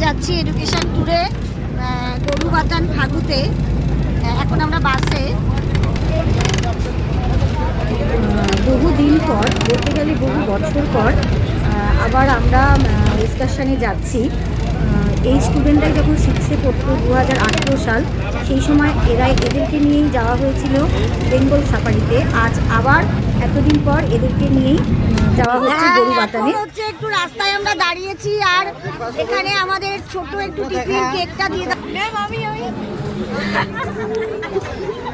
যাচ্ছি এডুকেশন ট্যুরে গরুবাতান ফাগুতে। এখন আমরা বাসে বহুদিন পর, বলতে গেলে বহু বছর পর আবার আমরা এক্সকারশনে যাচ্ছি। এই স্টুডেন্টরাই যখন 6-এ পড়তো 2018 সাল, সেই সময় এদেরকে নিয়েই যাওয়া হয়েছিল বেঙ্গল সাফারিতে। আজ আবার এতদিন পর এদেরকে নিয়েই যাওয়া হচ্ছে গরুবাতানে। হচ্ছে একটু রাস্তায় আমরা দাঁড়িয়েছি, আর এখানে আমাদের ছোট একটু টিফিন কেকটা দিয়ে দাও।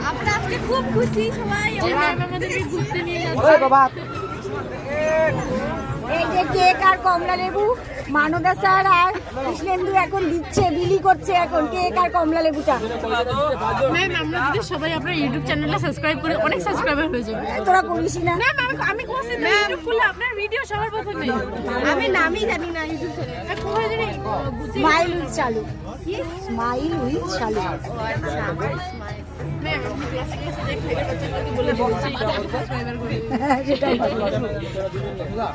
আমরা আজকে খুব খুশি সবাই, আমাদেরকে ঘুরতে নিয়ে যাচ্ছে। এই যে কেক আর কমলা লেবু মানদা স্যার আর কৃষ্ণেন্দু এখন দিচ্ছে, বিলি করছে এখন কেক আর কমলা লেবুটা। ম্যাম আমরা যদি সবাই আপনার ইউটিউব চ্যানেলটা সাবস্ক্রাইব করে অনেক সাবস্ক্রাইবার হয়ে যাবে। তোরা করিস না? ম্যাম আমি কোথায় ইউটিউব খুলে আপনার ভিডিও সবার প্রথমে, আমি নামই জানি না ইউটিউব চ্যানেল কোথায় জানি। স্মাইল উইথ চালু, স্মাইল উইথ চালু। ম্যাম আপনি ক্লাসে দেখে বাচ্চাদেরকে বলে দিচ্ছি সাবস্ক্রাইবার করে।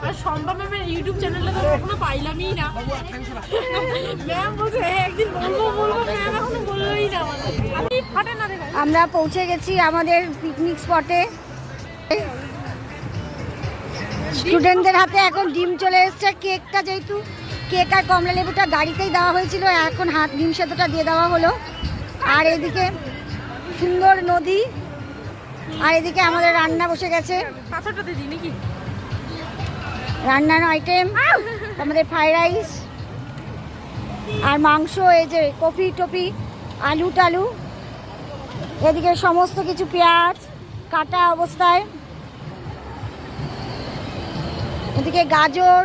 আর সম্ভব ম্যামের ইউটিউব চ্যানেলটা তো এখনো পাইলামই না। ম্যাম বলছে একদিন বলবো, ম্যাম এখনো বললোই না আমাদের। আপনি ফাটে না দেখা। আমরা পৌঁছে গেছি আমাদের পিকনিক স্পটে। স্টুডেন্টদের হাতে এখন ডিম চলে এসছে। কেকটা যেহেতু কেক আর কমলা লেবুটা গাড়িতেই দেওয়া হয়েছিল, এখন ডিম সেদ্ধটা দিয়ে দেওয়া হলো। আর এদিকে সুন্দর নদী, আর এদিকে আমাদের রান্না বসে গেছে। পাথরটাতে দিই নাকি রান্নার আইটেম আমাদের ফ্রাইড রাইস আর মাংস, এই যে কফি টপি, আলু টালু, এদিকে সমস্ত কিছু পেঁয়াজ কাটা অবস্থায়, এদিকে গাজর,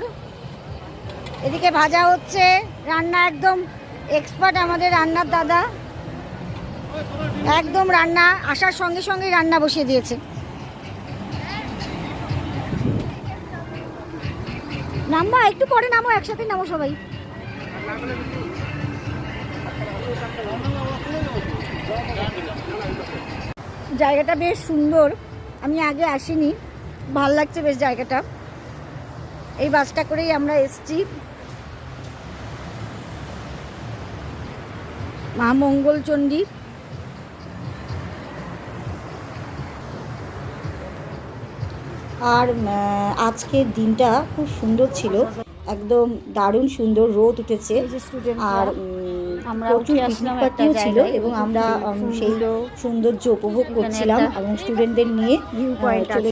এদিকে ভাজা হচ্ছে। রান্না একদম এক্সপার্ট আমাদের রান্নার দাদা, একদম রান্না আসার সঙ্গে সঙ্গেই রান্না বসিয়ে দিয়েছে। নামবো একটু পরে, নামো একসাথে নামো সবাই। জায়গাটা বেশ সুন্দর, আমি আগে আসিনি, ভাল লাগছে বেশ জায়গাটা। এই বাসটা করেই আমরা এসছি। মা মঙ্গলচণ্ডী। আর আজকের দিনটা খুব সুন্দর ছিল, একদম দারুণ সুন্দর, রোদ উঠেছে আর প্রচুর পিকনিক পার্টিও ছিল এবং আমরা সেই সৌন্দর্য উপভোগ করছিলাম এবং স্টুডেন্টদের নিয়ে চলে